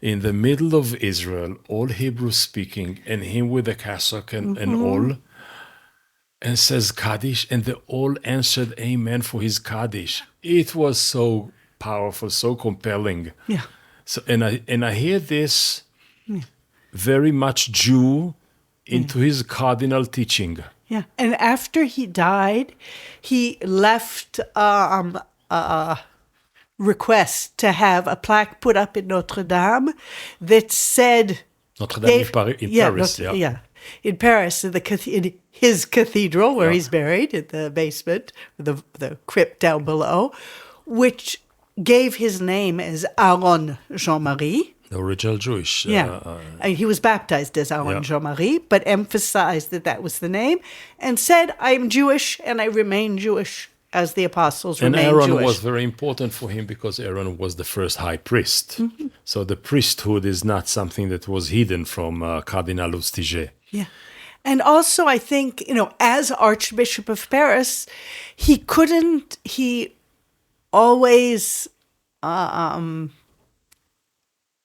in the middle of Israel, all Hebrew speaking, and him with a cassock and all. and says Kaddish, and they all answered amen for his Kaddish. It was so powerful, so compelling. Yeah. So and I hear this very much Jew into his cardinal teaching. Yeah. And after he died, he left a request to have a plaque put up in Notre Dame that said Notre Dame in Paris, in Paris, in his cathedral where he's buried in the basement, the crypt down below, which gave his name as Aaron Jean-Marie. The original Jewish. And he was baptized as Aaron Jean-Marie, but emphasized that was the name and said, I'm Jewish and I remain Jewish as the apostles remained Jewish. And Aaron was very important for him because Aaron was the first high priest. Mm-hmm. So the priesthood is not something that was hidden from Cardinal Lustiger. Yeah. And also, I think, as Archbishop of Paris, he always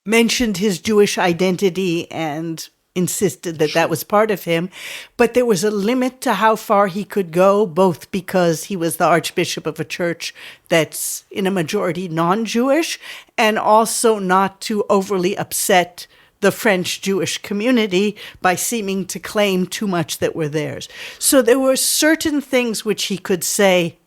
mentioned his Jewish identity and insisted that was part of him. But there was a limit to how far he could go, both because he was the Archbishop of a church that's in a majority non-Jewish, and also not to overly upset the French Jewish community by seeming to claim too much that were theirs. So there were certain things which he could say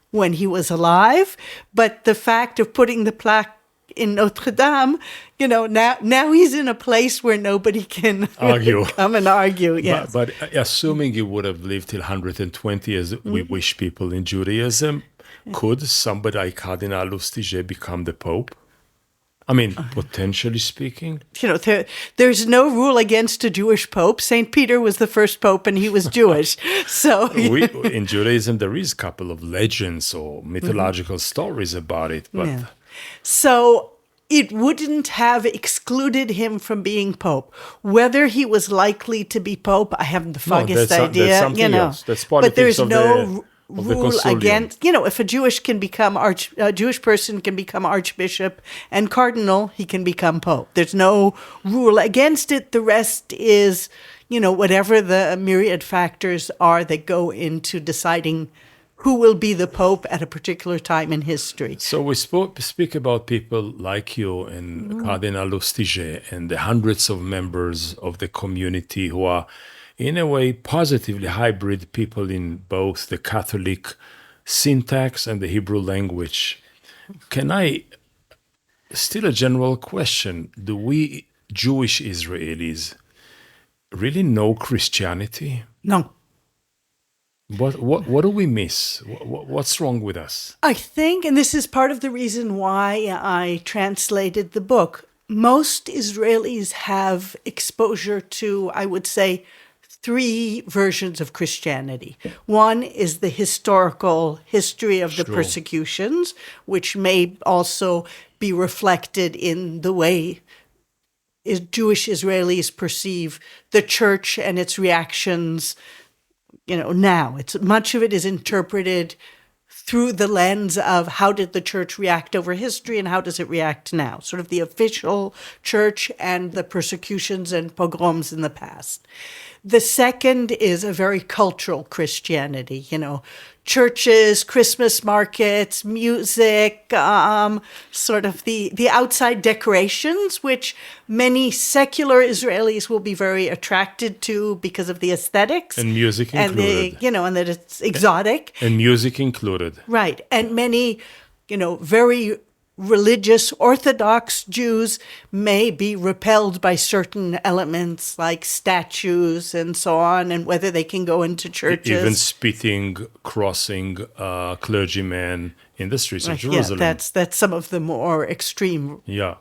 when he was alive, but the fact of putting the plaque in Notre Dame, now he's in a place where nobody can argue. Come and argue. Yes. But assuming he would have lived till 120, as we wish people in Judaism, could somebody like Cardinal Lustiger become the Pope? I mean, potentially speaking. There's no rule against a Jewish pope. St. Peter was the first pope and he was Jewish. So in Judaism, there is a couple of legends or mythological stories about it. But So it wouldn't have excluded him from being pope. Whether he was likely to be pope, I haven't the foggiest idea. That's something else. That's politics. But there's no rule against, if a Jewish person can become archbishop and cardinal, he can become pope. There's no rule against it. The rest is, whatever the myriad factors are that go into deciding who will be the pope at a particular time in history. So we speak about people like you and Cardinal Lustiger and the hundreds of members of the community who are, in a way, positively hybrid people in both the Catholic syntax and the Hebrew language. Can I, still a general question, do we Jewish Israelis really know Christianity? No. What do we miss? What's wrong with us? I think, and this is part of the reason why I translated the book, most Israelis have exposure to, I would say, 3 versions of Christianity. One is the historical history of the persecutions, which may also be reflected in the way Jewish Israelis perceive the church and its reactions. Now much of it is interpreted through the lens of how did the church react over history and how does it react now, sort of the official church and the persecutions and pogroms in the past. The second is a very cultural Christianity, churches, Christmas markets, music, sort of the outside decorations, which many secular Israelis will be very attracted to because of the aesthetics. And music included. And that it's exotic. And music included. Right. And many, very religious Orthodox Jews may be repelled by certain elements like statues and so on, and whether they can go into churches. Even spitting, crossing clergymen in the streets of Jerusalem. Yeah, that's some of the more extreme. Yeah.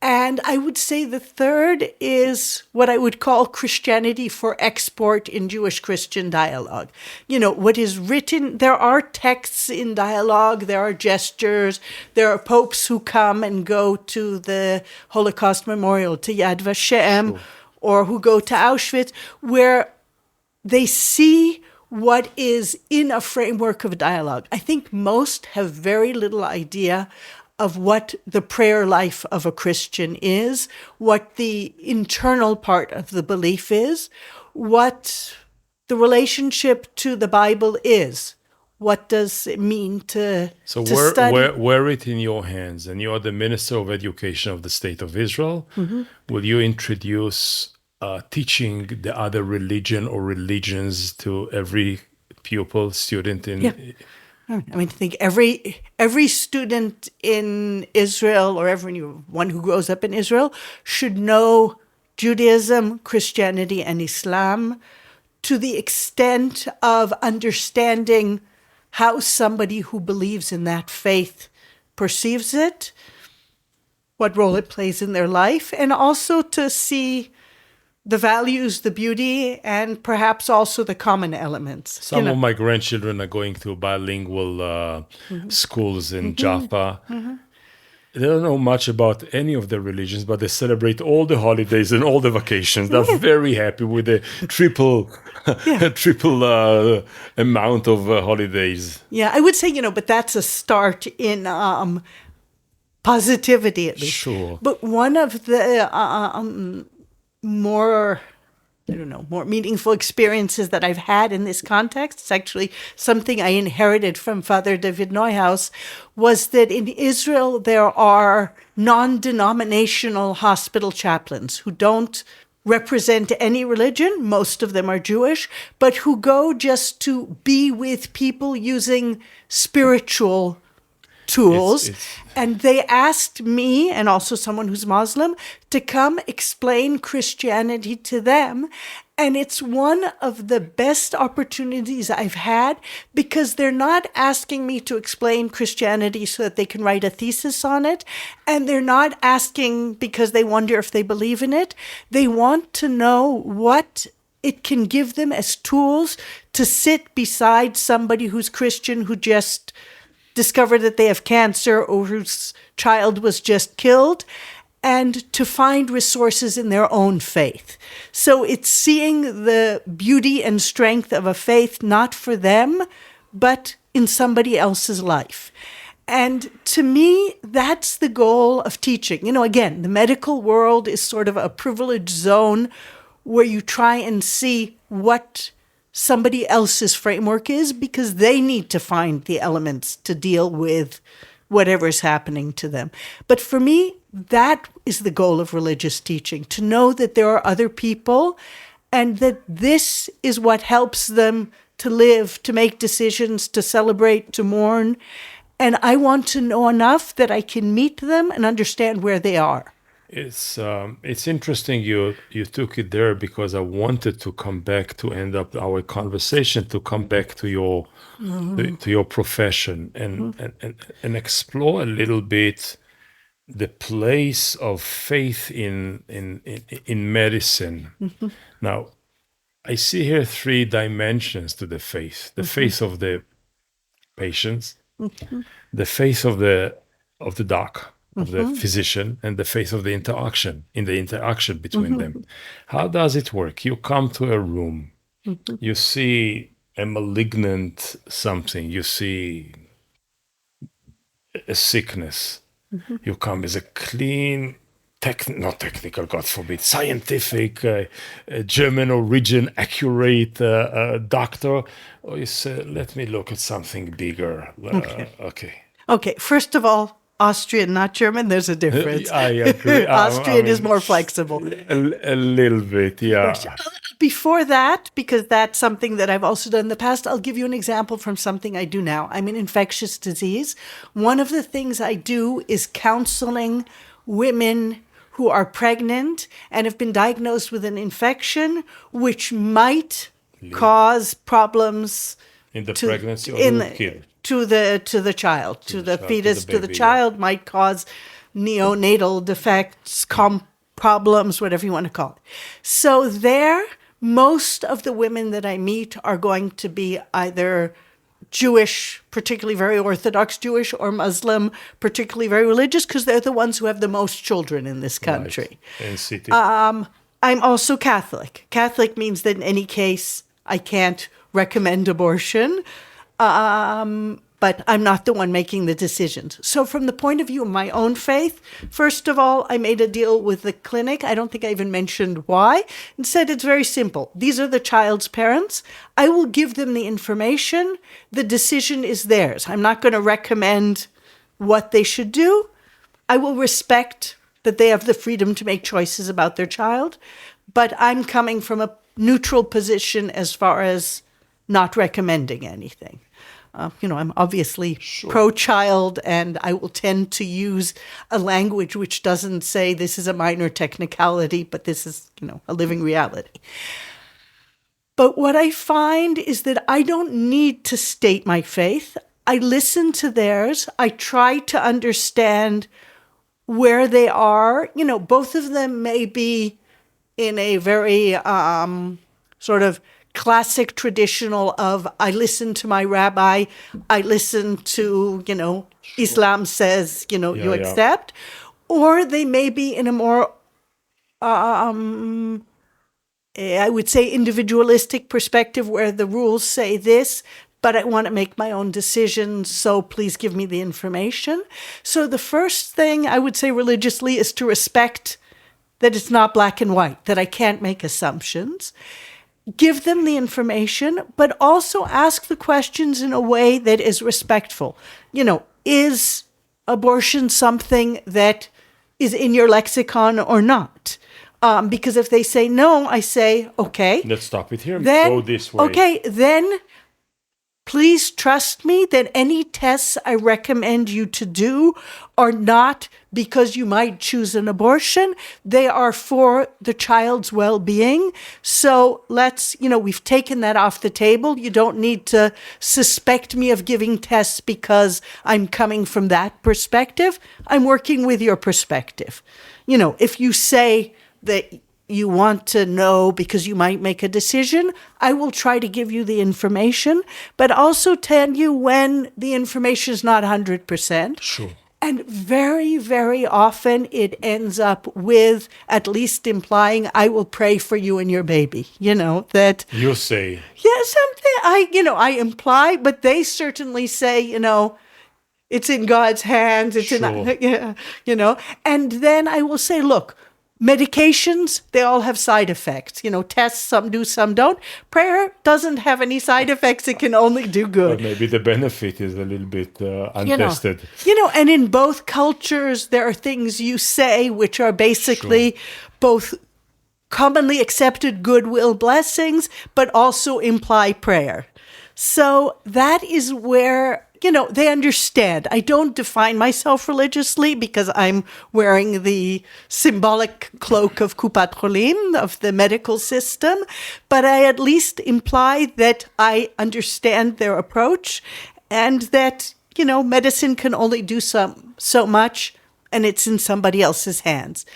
And I would say the third is what I would call Christianity for export in Jewish-Christian dialogue. What is written, there are texts in dialogue, there are gestures, there are popes who come and go to the Holocaust Memorial, to Yad Vashem, or who go to Auschwitz, where they see what is in a framework of dialogue. I think most have very little idea of what the prayer life of a Christian is, what the internal part of the belief is, what the relationship to the Bible is. What does it mean to study? Wear it in your hands, and you are the Minister of Education of the State of Israel. Mm-hmm. Will you introduce teaching the other religion or religions to every pupil, student in? Yeah. I mean, I think every student in Israel or everyone who grows up in Israel should know Judaism, Christianity, and Islam to the extent of understanding how somebody who believes in that faith perceives it, what role it plays in their life, and also to see the values, the beauty, and perhaps also the common elements. Some of my grandchildren are going to bilingual schools in Jaffa. Mm-hmm. They don't know much about any of the religions, but they celebrate all the holidays and all the vacations. They're very happy with the triple amount of holidays. Yeah, I would say, but that's a start in positivity at least. Sure. But one of the more meaningful experiences that I've had in this context, it's actually something I inherited from Father David Neuhaus, was that in Israel there are non-denominational hospital chaplains who don't represent any religion. Most of them are Jewish, but who go just to be with people using spiritual tools. And they asked me, and also someone who's Muslim, to come explain Christianity to them. And it's one of the best opportunities I've had, because they're not asking me to explain Christianity so that they can write a thesis on it. And they're not asking because they wonder if they believe in it. They want to know what it can give them as tools to sit beside somebody who's Christian, who just discovered that they have cancer or whose child was just killed, and to find resources in their own faith. So it's seeing the beauty and strength of a faith not for them, but in somebody else's life. And to me, that's the goal of teaching. Again, the medical world is sort of a privileged zone where you try and see what somebody else's framework is, because they need to find the elements to deal with whatever's happening to them. But for me, that is the goal of religious teaching, to know that there are other people and that this is what helps them to live, to make decisions, to celebrate, to mourn. And I want to know enough that I can meet them and understand where they are. It's interesting you took it there, because I wanted to come back to end up our conversation, to come back to your to your profession and explore a little bit the place of faith in medicine. Mm-hmm. Now, I see here 3 dimensions to the faith: the faith of the patients, the faith of the doc, of the physician, and the faith of the interaction between them. How does it work? You come to a room, you see a malignant something, you see a sickness. You come as a clean, not technical, God forbid, scientific, German origin, accurate doctor, or you say, let me look at something bigger. Okay, first of all, Austrian, not German, there's a difference. I agree. Austrian is more flexible. A little bit, yeah. Before that, because that's something that I've also done in the past, I'll give you an example from something I do now. I'm in infectious disease. One of the things I do is counseling women who are pregnant and have been diagnosed with an infection which might cause problems in the pregnancy or the kid. To the child, to the fetus, to the child, might cause neonatal defects, problems, whatever you want to call it. So most of the women that I meet are going to be either Jewish, particularly very Orthodox Jewish, or Muslim, particularly very religious, because they're the ones who have the most children in this country. Right. In city. I'm also Catholic. Catholic means that in any case, I can't recommend abortion. but I'm not the one making the decisions. So from the point of view of my own faith, first of all, I made a deal with the clinic. I don't think I even mentioned why. And said it's very simple. These are the child's parents. I will give them the information. The decision is theirs. I'm not going to recommend what they should do. I will respect that they have the freedom to make choices about their child, but I'm coming from a neutral position as far as not recommending anything. I'm obviously pro-child, and I will tend to use a language which doesn't say this is a minor technicality, but this is, a living reality. But what I find is that I don't need to state my faith. I listen to theirs. I try to understand where they are. Both of them may be in a very sort of classic traditional of I listen to my rabbi, I listen to, Islam says, you accept. Or they may be in a more, I would say, individualistic perspective where the rules say this, but I want to make my own decisions, so please give me the information. So the first thing I would say religiously is to respect that it's not black and white, that I can't make assumptions. Give them the information, but also ask the questions in a way that is respectful. Is abortion something that is in your lexicon or not? Because if they say no, I say, okay. Let's stop it here. Then, Go this way. Okay, then please trust me that any tests I recommend you to do are not because you might choose an abortion. They are for the child's well-being. So we've taken that off the table. You don't need to suspect me of giving tests because I'm coming from that perspective. I'm working with your perspective. If you say that you want to know because you might make a decision, I will try to give you the information, but also tell you when the information is not 100%. Sure. And very, very often it ends up with at least implying, I will pray for you and your baby, that. You say. Yeah, something I imply, but they certainly say, it's in God's hands. It's and then I will say, look, medications, they all have side effects. Tests, some do, some don't. Prayer doesn't have any side effects. It can only do good. But maybe the benefit is a little bit untested. And in both cultures, there are things you say which are basically both commonly accepted goodwill blessings, but also imply prayer. So that is where they understand. I don't define myself religiously because I'm wearing the symbolic cloak of Kupat Cholim, of the medical system, but I at least imply that I understand their approach and that, medicine can only do so much and it's in somebody else's hands.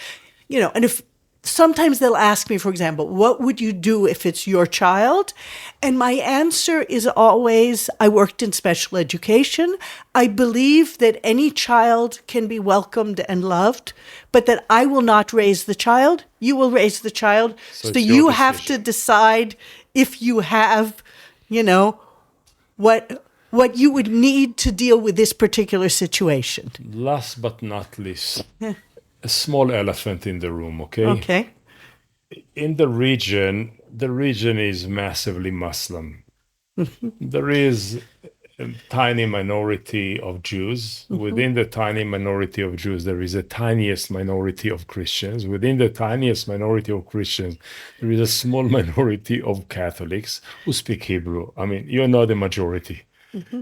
And if sometimes they'll ask me, for example, what would you do if it's your child? And my answer is always, I worked in special education. I believe that any child can be welcomed and loved, but that I will not raise the child. You will raise the child. So you have to decide if you have, what you would need to deal with this particular situation. Last but not least, a small elephant in the room, okay? Okay. In the region is massively Muslim. There is a tiny minority of Jews. Within the tiny minority of Jews, there is a tiniest minority of Christians. Within the tiniest minority of Christians, there is a small minority of Catholics who speak Hebrew. I mean, you're not the majority.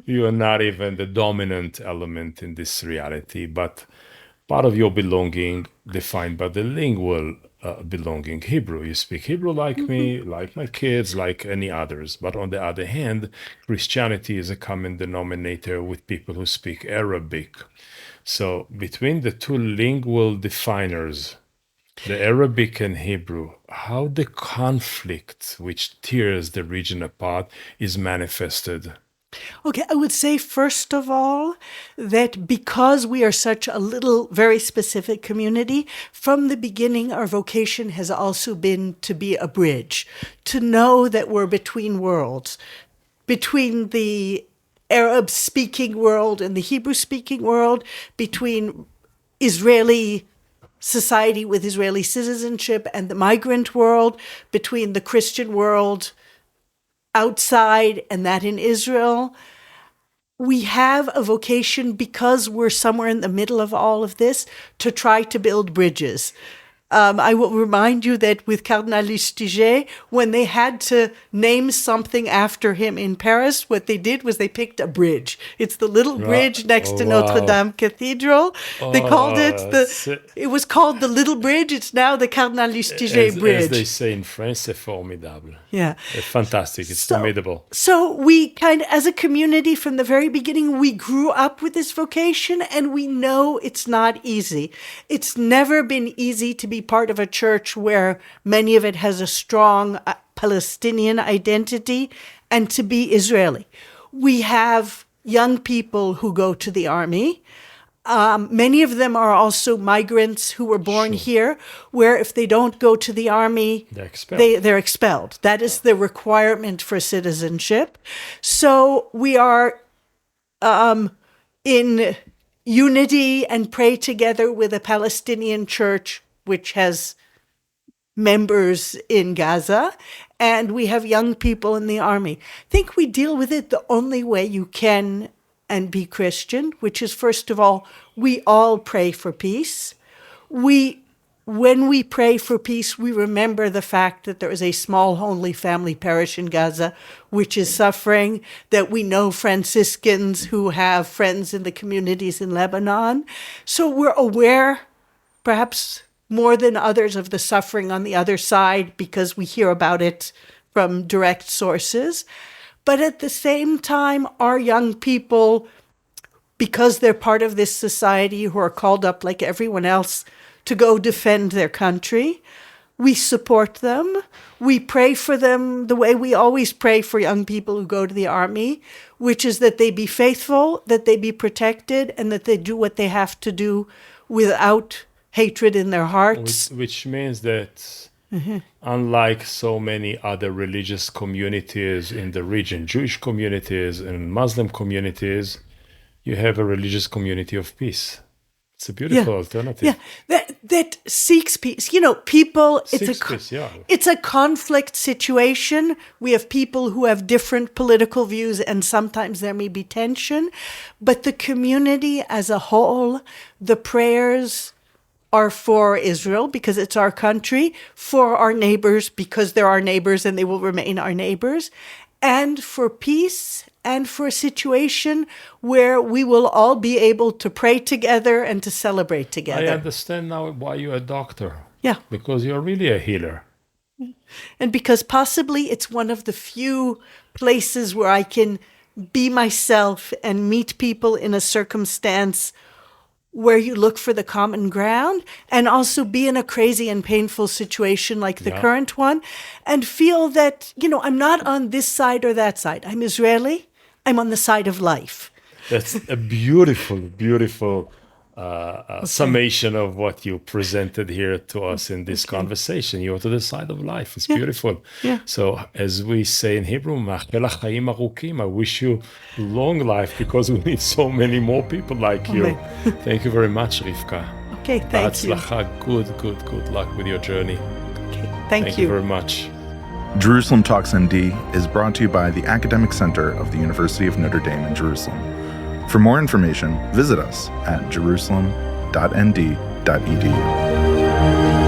You are not even the dominant element in this reality, but part of your belonging defined by the lingual belonging, Hebrew. You speak Hebrew like me, like my kids, like any others. But on the other hand, Christianity is a common denominator with people who speak Arabic. So between the two lingual definers, the Arabic and Hebrew, how the conflict which tears the region apart is manifested. Okay, I would say, first of all, that because we are such a little, very specific community, from the beginning, our vocation has also been to be a bridge, to know that we're between worlds, between the Arab-speaking world and the Hebrew-speaking world, between Israeli society with Israeli citizenship and the migrant world, between the Christian world outside and that in Israel. We have a vocation, because we're somewhere in the middle of all of this, to try to build bridges. I will remind you that with Cardinal Lustiger, when they had to name something after him in Paris, what they did was they picked a bridge. It's the little bridge next to Notre Dame Cathedral. They called it was called the Little Bridge. It's now the Cardinal Lustiger Bridge. As they say in French, c'est formidable. Yeah. It's fantastic. It's formidable. So we kind of, as a community from the very beginning, we grew up with this vocation, and we know it's not easy. It's never been easy to be part of a church where many of it has a strong Palestinian identity and to be Israeli. We have young people who go to the army. Many of them are also migrants who were born here, where if they don't go to the army, they're expelled. That is the requirement for citizenship. So we are in unity and pray together with a Palestinian church which has members in Gaza, and we have young people in the army. I think we deal with it the only way you can and be Christian, which is, first of all, we all pray for peace. When we pray for peace, we remember the fact that there is a small Holy Family parish in Gaza which is suffering, that we know Franciscans who have friends in the communities in Lebanon. So we're aware, perhaps more than others, of the suffering on the other side because we hear about it from direct sources. But at the same time, our young people, because they're part of this society who are called up like everyone else to go defend their country, we support them. We pray for them the way we always pray for young people who go to the army, which is that they be faithful, that they be protected, and that they do what they have to do without hatred in their hearts. Which means that unlike so many other religious communities in the region, Jewish communities and Muslim communities, you have a religious community of peace. It's a beautiful alternative. Yeah, that seeks peace. You know, people, it's a conflict situation. We have people who have different political views, and sometimes there may be tension. But the community as a whole, the prayers are for Israel because it's our country, for our neighbors because they're our neighbors and they will remain our neighbors, and for peace and for a situation where we will all be able to pray together and to celebrate together. I understand now why you're a doctor. Yeah. Because you're really a healer. And because possibly it's one of the few places where I can be myself and meet people in a circumstance where you look for the common ground, and also be in a crazy and painful situation like the current one, and feel that, you know, I'm not on this side or that side. I'm Israeli. I'm on the side of life. That's a beautiful, beautiful summation of what you presented here to us in this conversation. You're to the side of life. It's beautiful. Yeah. So as we say in Hebrew, I wish you long life because we need so many more people like you. Thank you very much, Rivka. Okay, thank you. Good luck with your journey. Okay, thank you very much. Jerusalem Talks ND is brought to you by the Academic Center of the University of Notre Dame in Jerusalem. For more information, visit us at jerusalem.nd.edu.